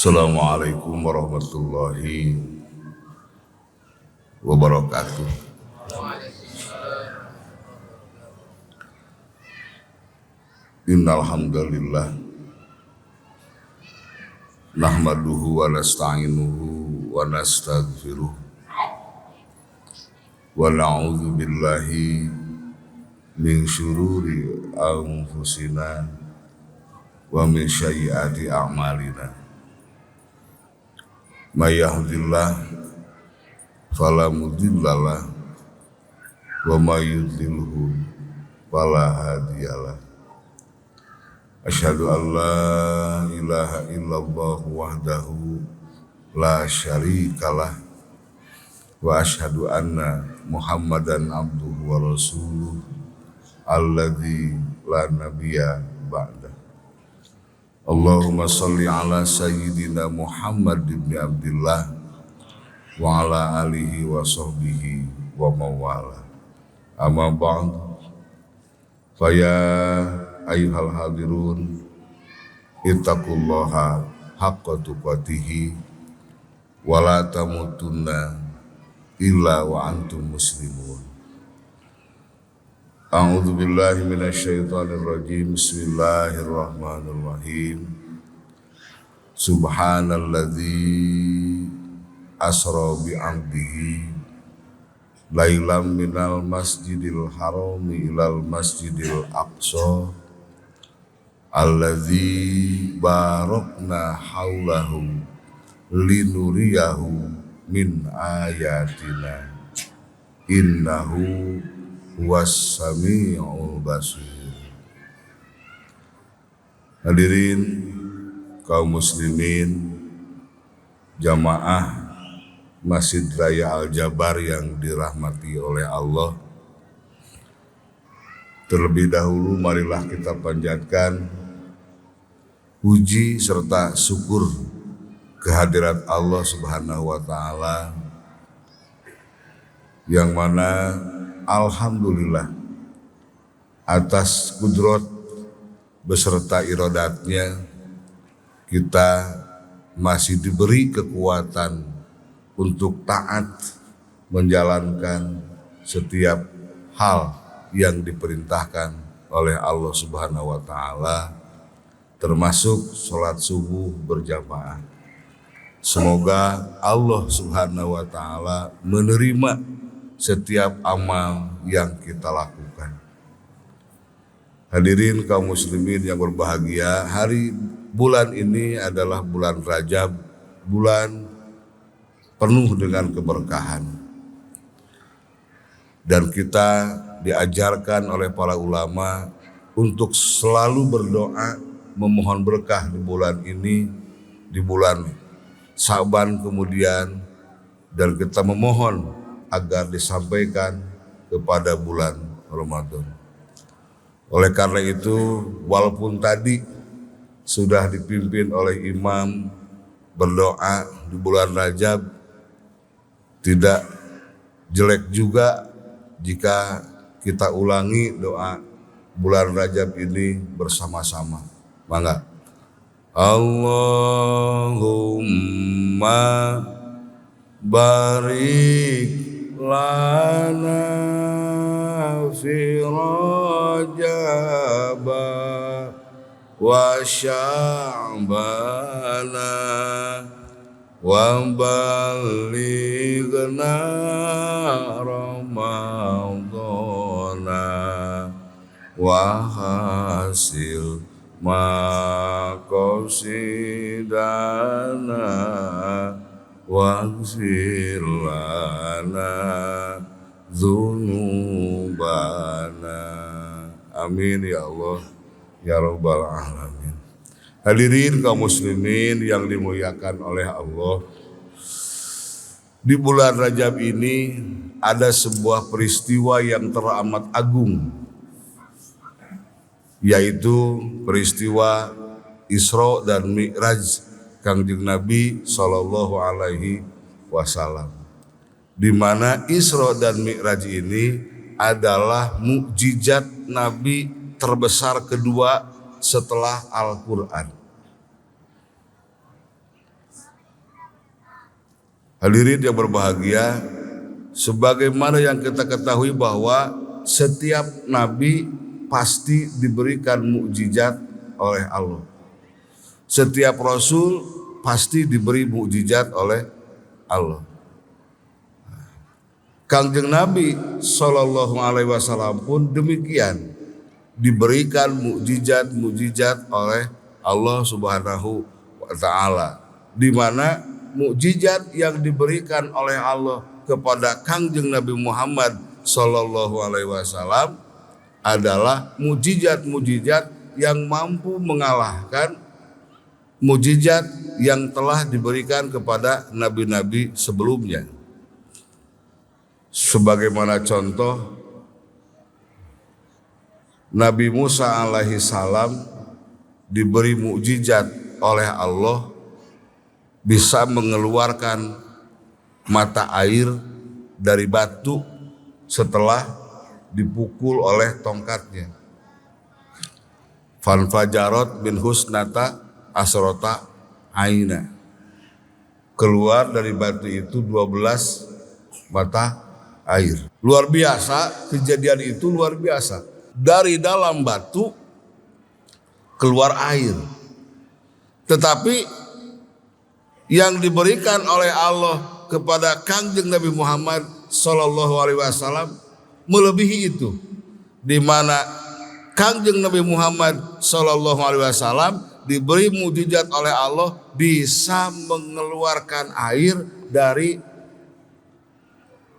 Assalamualaikum warahmatullahi wabarakatuh. Innal hamdalillah nahmaduhu wa nasta'inuhu wa nastaghfiruh wa na'udzu billahi min syururi anfusina wa min sayyiati a'malina. May yahdihillahu fala mudhillalah wa may yudlilhu fala hadiyalah. Asyhadu an la ilaha illallah wahdahu la syarikalah wa asyhadu anna Muhammadan abduhu wa rasuluh alladzi la nabiyya ba'da. Allahumma salli ala sayyidina Muhammad ibn Abdillah wa ala alihi wa sahbihi wa mawala. Amma ba'd, faya ayyuhal hadirun ittaqullaha haqqa tuqatihi wa la tamutunna illa wa antum muslimun. A'udzu billahi minasyaitonir rajim. Bismillahirrahmanirrahim. Subhanalladzi asra bi 'abdihi lailam minal masjidil harami ilal masjidil aqsa alladzi barakna haulahu linuriyahu min ayatina innahu huwas sami'ul basir. Hadirin kaum muslimin jamaah Masjid Raya Al-Jabar yang dirahmati oleh Allah, terlebih dahulu marilah kita panjatkan puji serta syukur kehadirat Allah Subhanahu wa Ta'ala, yang mana alhamdulillah atas kudrat beserta iradatnya kita masih diberi kekuatan untuk taat menjalankan setiap hal yang diperintahkan oleh Allah Subhanahu wa Ta'ala, termasuk sholat subuh berjamaah. Semoga Allah Subhanahu wa Ta'ala menerima setiap amal yang kita lakukan. Hadirin kaum muslimin yang berbahagia, bulan ini adalah bulan Rajab, bulan penuh dengan keberkahan. Dan kita diajarkan oleh para ulama untuk selalu berdoa memohon berkah di bulan ini, di bulan Sa'ban kemudian, dan kita memohon agar disampaikan kepada bulan Ramadan. Oleh karena itu, walaupun tadi sudah dipimpin oleh imam berdoa di bulan Rajab, tidak jelek juga jika kita ulangi doa bulan Rajab ini bersama-sama. Mangga. Allahumma barik lana fi Rajab wa Sya'bana wa balighna Ramadana wa hasil maqasidana waghfir lana dzunubana. Amin ya Allah ya rabbal alamin. Hadirin kaum muslimin yang dimuliakan oleh Allah, di bulan Rajab ini ada sebuah peristiwa yang teramat agung, yaitu peristiwa Isra dan Mi'raj Kangjeng Nabi Sallallahu Alaihi Wasallam, di mana Isra dan Mi'raj ini adalah mukjizat Nabi terbesar kedua setelah Al-Quran. Hadirin yang berbahagia, sebagaimana yang kita ketahui bahwa setiap nabi pasti diberikan mukjizat oleh Allah. Setiap rasul pasti diberi mukjizat oleh Allah. Kangjeng Nabi Shallallahu Alaihi Wasallam pun demikian, diberikan mukjizat oleh Allah Subhanahu wa Ta'ala, di mana mukjizat yang diberikan oleh Allah kepada Kangjeng Nabi Muhammad Sallallahu Alaihi Wasallam adalah mukjizat-mukjizat yang mampu mengalahkan mukjizat yang telah diberikan kepada nabi-nabi sebelumnya. Sebagaimana contoh, Nabi Musa alaihi salam diberi mukjizat oleh Allah bisa mengeluarkan mata air dari batu setelah dipukul oleh tongkatnya. Fanfajarot bin husnata asrota aina. Keluar dari batu itu 12 mata air. Luar biasa, kejadian itu luar biasa. Dari dalam batu keluar air. Tetapi yang diberikan oleh Allah kepada Kangjeng Nabi Muhammad Sallallahu Alaihi Wasallam melebihi itu, di mana Kangjeng Nabi Muhammad Sallallahu Alaihi Wasallam diberi mukjizat oleh Allah bisa mengeluarkan air dari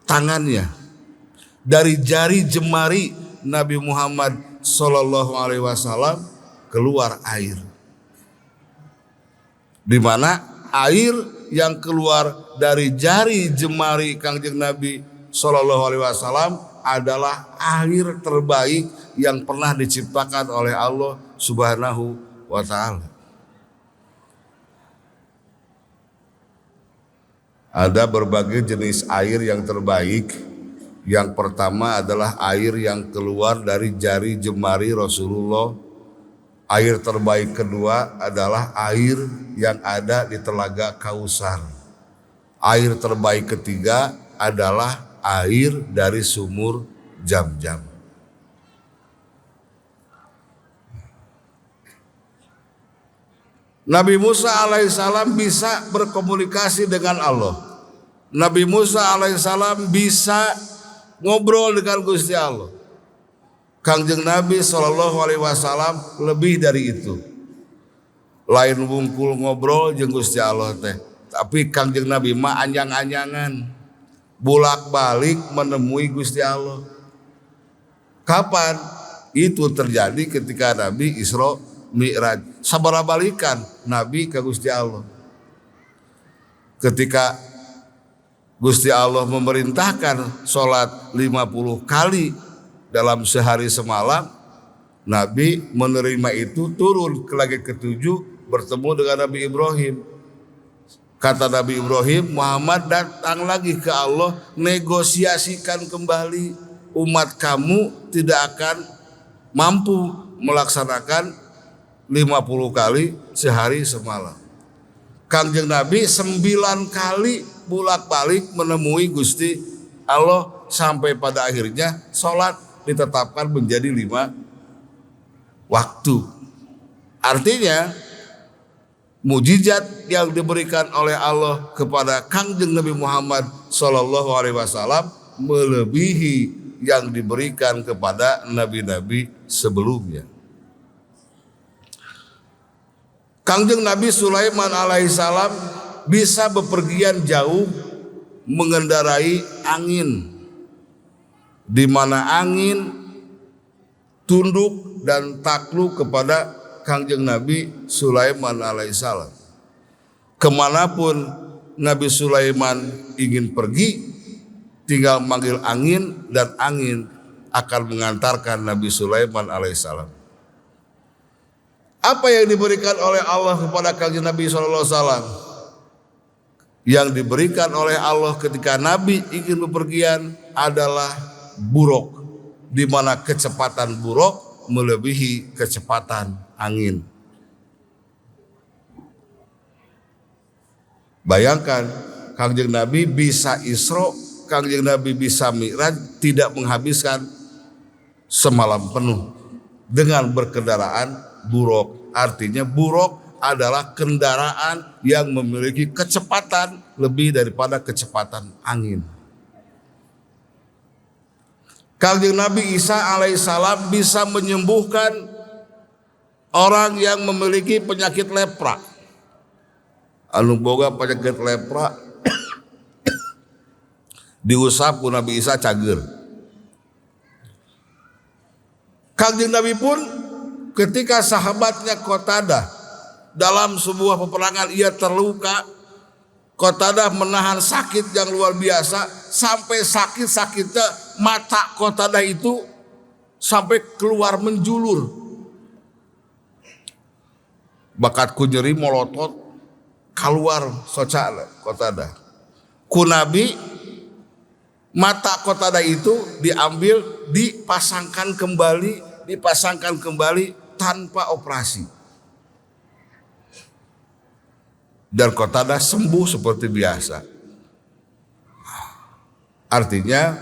tangannya, dari jari jemari Nabi Muhammad Sallallahu Alaihi Wasallam keluar air, di mana air yang keluar dari jari jemari Kangjeng Nabi Sallallahu Alaihi Wasallam adalah air terbaik yang pernah diciptakan oleh Allah Subhanahu wa Ta'ala. Ada berbagai jenis air yang terbaik. Yang pertama adalah air yang keluar dari jari jemari Rasulullah. Air terbaik kedua adalah air yang ada di Telaga Kausar. Air terbaik ketiga adalah air dari sumur Jam-Jam. Nabi Musa alaihissalam bisa berkomunikasi dengan Allah. Nabi Musa alaihissalam bisa ngobrol dengan Gusti Allah. Kangjeng Nabi Sallallahu Alaihi Wasallam lebih dari itu. Lain wungkul ngobrol jeung Gusti Allah teh, tapi Kangjeng Nabi mah anjang-anjangan, bolak-balik menemui Gusti Allah. Kapan? Itu terjadi ketika Nabi Isra Mi'raj. Sabaraha balikan Nabi ke Gusti Allah. Ketika Gusti Allah memerintahkan sholat 50 kali dalam sehari semalam, Nabi menerima itu, turun ke langit ketujuh, bertemu dengan Nabi Ibrahim. Kata Nabi Ibrahim, Muhammad datang lagi ke Allah, negosiasikan kembali, umat kamu tidak akan mampu melaksanakan 50 kali sehari semalam. Kangjeng Nabi 9 kali bolak-balik menemui Gusti Allah sampai pada akhirnya sholat ditetapkan menjadi 5 waktu. Artinya mukjizat yang diberikan oleh Allah kepada Kangjeng Nabi Muhammad Sallallahu Alaihi Wasallam melebihi yang diberikan kepada nabi-nabi sebelumnya. Kangjeng Nabi Sulaiman alaihissalam bisa bepergian jauh mengendarai angin, di mana angin tunduk dan takluk kepada Kangjeng Nabi Sulaiman alaihissalam. Kemanapun Nabi Sulaiman ingin pergi, tinggal manggil angin dan angin akan mengantarkan Nabi Sulaiman alaihissalam. Apa yang diberikan oleh Allah kepada Kangjeng Nabi sallallahu alaihi wasallam? Yang diberikan oleh Allah ketika Nabi ingin bepergian adalah buruk, di mana kecepatan buruk melebihi kecepatan angin. Bayangkan Kangjeng Nabi bisa Isra, Kangjeng Nabi bisa Mi'raj tidak menghabiskan semalam penuh dengan berkendaraan buruk. Artinya buruk adalah kendaraan yang memiliki kecepatan lebih daripada kecepatan angin. Kangjeng Nabi Isa alaihissalam bisa menyembuhkan orang yang memiliki penyakit lepra. Anu boga penyakit lepra diusap ku Nabi Isa cager. Kangjeng Nabi pun ketika sahabatnya Qatadah dalam sebuah peperangan ia terluka, Qatadah menahan sakit yang luar biasa sampai sakit-sakitnya mata Qatadah itu sampai keluar menjulur. Bakatku nyeri molotot keluar socana Qatadah. Ku Nabi mata Qatadah itu diambil dipasangkan kembali tanpa operasi. Dan Qatadah sembuh seperti biasa. Artinya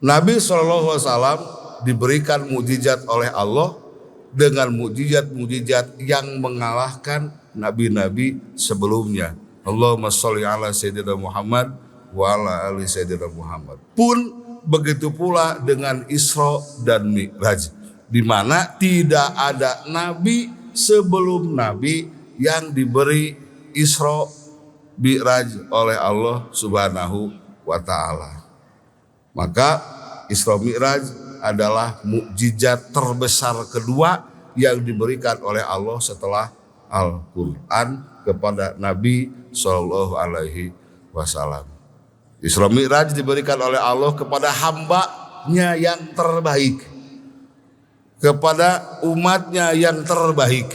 Nabi SAW diberikan mukjizat oleh Allah dengan mukjizat-mukjizat yang mengalahkan nabi-nabi sebelumnya. Allahumma sholli ala sayyidina Muhammad wa ala ali sayyidina Muhammad. Pun begitu pula dengan Isra dan Mi'raj, di mana tidak ada nabi sebelum nabi yang diberi Isra Mi'raj oleh Allah Subhanahu wa taala. Maka Isra Mi'raj adalah mukjizat terbesar kedua yang diberikan oleh Allah setelah Al-Quran kepada Nabi Sallallahu Alaihi Wasallam. Isra Mi'raj diberikan oleh Allah kepada hamba-Nya yang terbaik, kepada umatnya yang terbaik,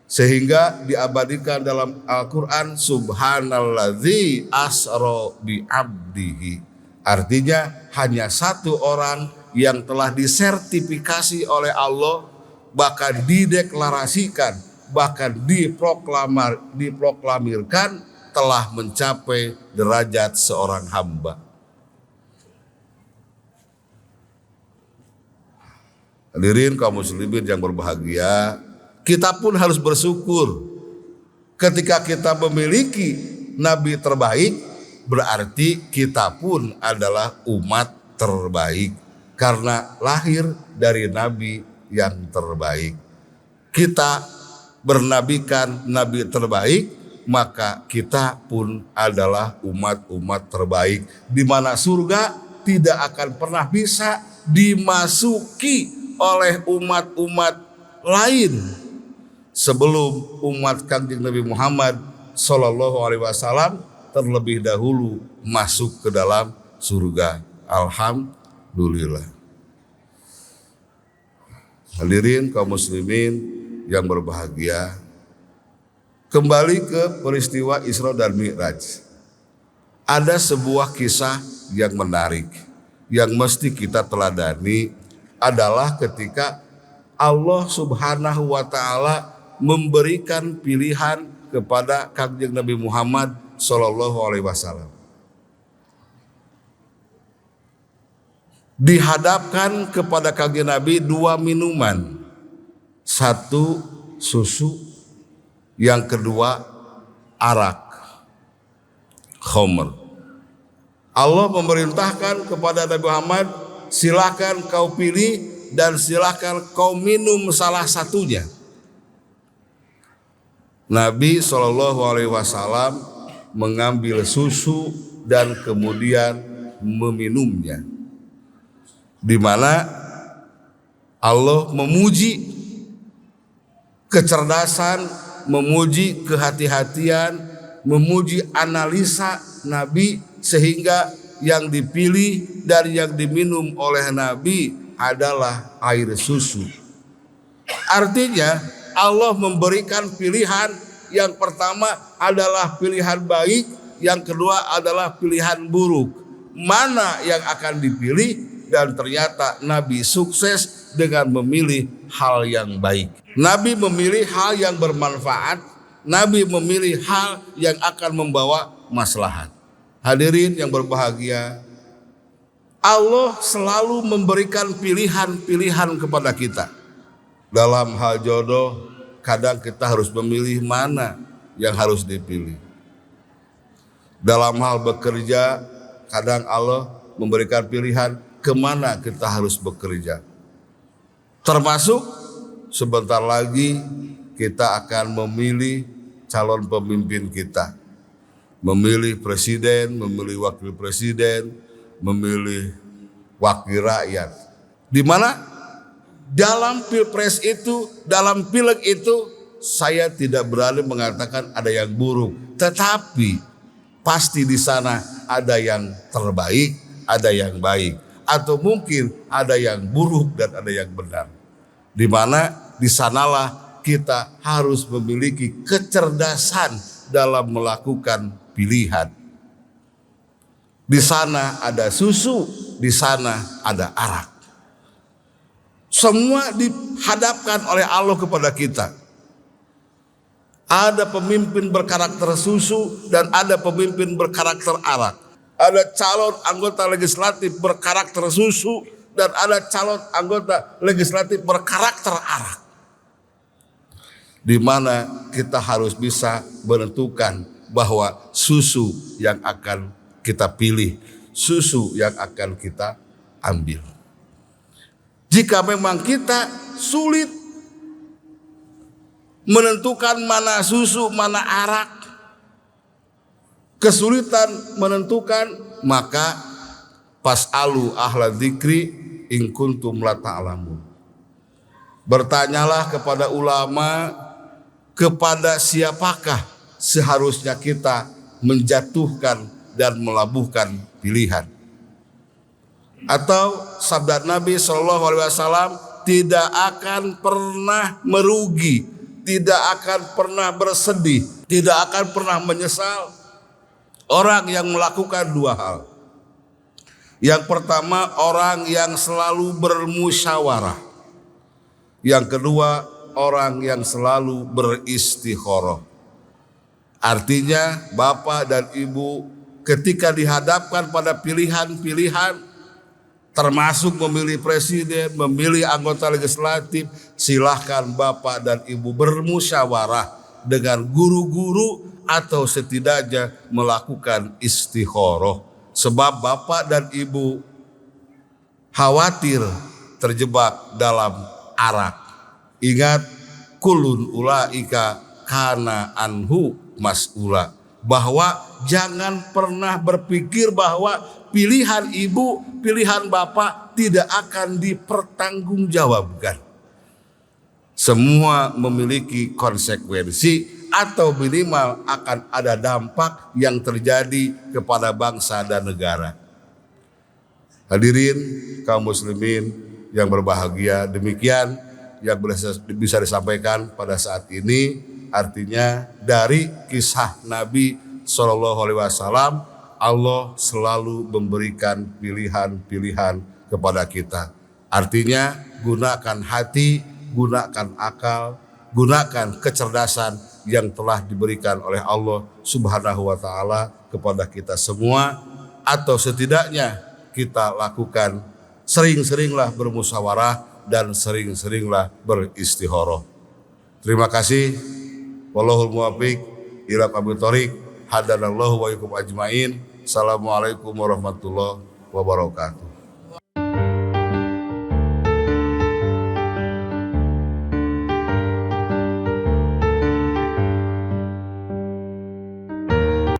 sehingga diabadikan dalam Al-Quran Subhanalladzi asra bi abdihi. Artinya hanya satu orang yang telah disertifikasi oleh Allah, bahkan dideklarasikan, bahkan diproklamirkan telah mencapai derajat seorang hamba. Hadirin kaum muslimin yang berbahagia, kita pun harus bersyukur ketika kita memiliki nabi terbaik, berarti kita pun adalah umat terbaik karena lahir dari nabi yang terbaik. Kita bernabikan nabi terbaik, maka kita pun adalah umat-umat terbaik, di mana surga tidak akan pernah bisa dimasuki oleh umat-umat lain sebelum umat Kangjeng Nabi Muhammad Sallallahu Alaihi Wasallam terlebih dahulu masuk ke dalam surga. Alhamdulillah. Hadirin kaum muslimin yang berbahagia, kembali ke peristiwa Isra dan Mi'raj. Ada sebuah kisah yang menarik yang mesti kita teladani, adalah ketika Allah Subhanahu wa taala memberikan pilihan kepada Kangjeng Nabi Muhammad Sallallahu Alaihi Wasallam. Dihadapkan kepada Kangjeng Nabi dua minuman, satu susu, yang kedua arak, khamr. Allah memerintahkan kepada Nabi Muhammad, silakan kau pilih dan silakan kau minum salah satunya. Nabi SAW mengambil susu dan kemudian meminumnya, di mana Allah memuji kecerdasan, memuji kehati-hatian, memuji analisa Nabi, sehingga yang dipilih dan yang diminum oleh Nabi adalah air susu. Artinya Allah memberikan pilihan, yang pertama adalah pilihan baik, yang kedua adalah pilihan buruk. Mana yang akan dipilih? Dan ternyata Nabi sukses dengan memilih hal yang baik. Nabi memilih hal yang bermanfaat, Nabi memilih hal yang akan membawa maslahat. Hadirin yang berbahagia, Allah selalu memberikan pilihan-pilihan kepada kita. Dalam hal jodoh, kadang kita harus memilih mana yang harus dipilih. Dalam hal bekerja, kadang Allah memberikan pilihan kemana kita harus bekerja. Termasuk sebentar lagi kita akan memilih calon pemimpin kita. Memilih presiden, memilih wakil presiden, memilih wakil rakyat. Di mana dalam pilpres itu, dalam pileg itu, saya tidak berani mengatakan ada yang buruk. Tetapi pasti di sana ada yang terbaik, ada yang baik. Atau mungkin ada yang buruk dan ada yang benar. Di mana di sanalah kita harus memiliki kecerdasan dalam melakukan pilihan. Di sana ada susu, di sana ada arak. Semua dihadapkan oleh Allah kepada kita. Ada pemimpin berkarakter susu dan ada pemimpin berkarakter arak. Ada calon anggota legislatif berkarakter susu dan ada calon anggota legislatif berkarakter arak. Di mana kita harus bisa menentukan bahwa susu yang akan kita pilih, susu yang akan kita ambil. Jika memang kita sulit menentukan mana susu, mana arak, kesulitan menentukan, maka fas'alu ahla dzikri in kuntum la ta'lamun. Bertanyalah kepada ulama, kepada siapakah seharusnya kita menjatuhkan dan melabuhkan pilihan. Atau sabda Nabi SAW, tidak akan pernah merugi, tidak akan pernah bersedih, tidak akan pernah menyesal orang yang melakukan dua hal. Yang pertama, orang yang selalu bermusyawarah. Yang kedua, orang yang selalu beristikharah. Artinya bapak dan ibu ketika dihadapkan pada pilihan-pilihan, termasuk memilih presiden, memilih anggota legislatif, silahkan bapak dan ibu bermusyawarah dengan guru-guru atau setidaknya melakukan istikharah. Sebab bapak dan ibu khawatir terjebak dalam arak. Ingat, kulun ulaika kana anhu mas'ula. Bahwa jangan pernah berpikir bahwa pilihan ibu, pilihan bapak tidak akan dipertanggungjawabkan. Semua memiliki konsekuensi atau minimal akan ada dampak yang terjadi kepada bangsa dan negara. Hadirin kaum muslimin yang berbahagia, demikian yang bisa disampaikan pada saat ini. Artinya dari kisah Nabi SAW, Allah selalu memberikan pilihan-pilihan kepada kita. Artinya gunakan hati, gunakan akal, gunakan kecerdasan yang telah diberikan oleh Allah Subhanahu wa Ta'ala kepada kita semua, atau setidaknya kita lakukan sering-seringlah bermusyawarah dan sering-seringlah beristikharah. Terima kasih. Wallahul muwaffiq ila aqwamit thoriq. Hadanallahu wa iyyakum ajmain. Assalamualaikum warahmatullahi wabarakatuh.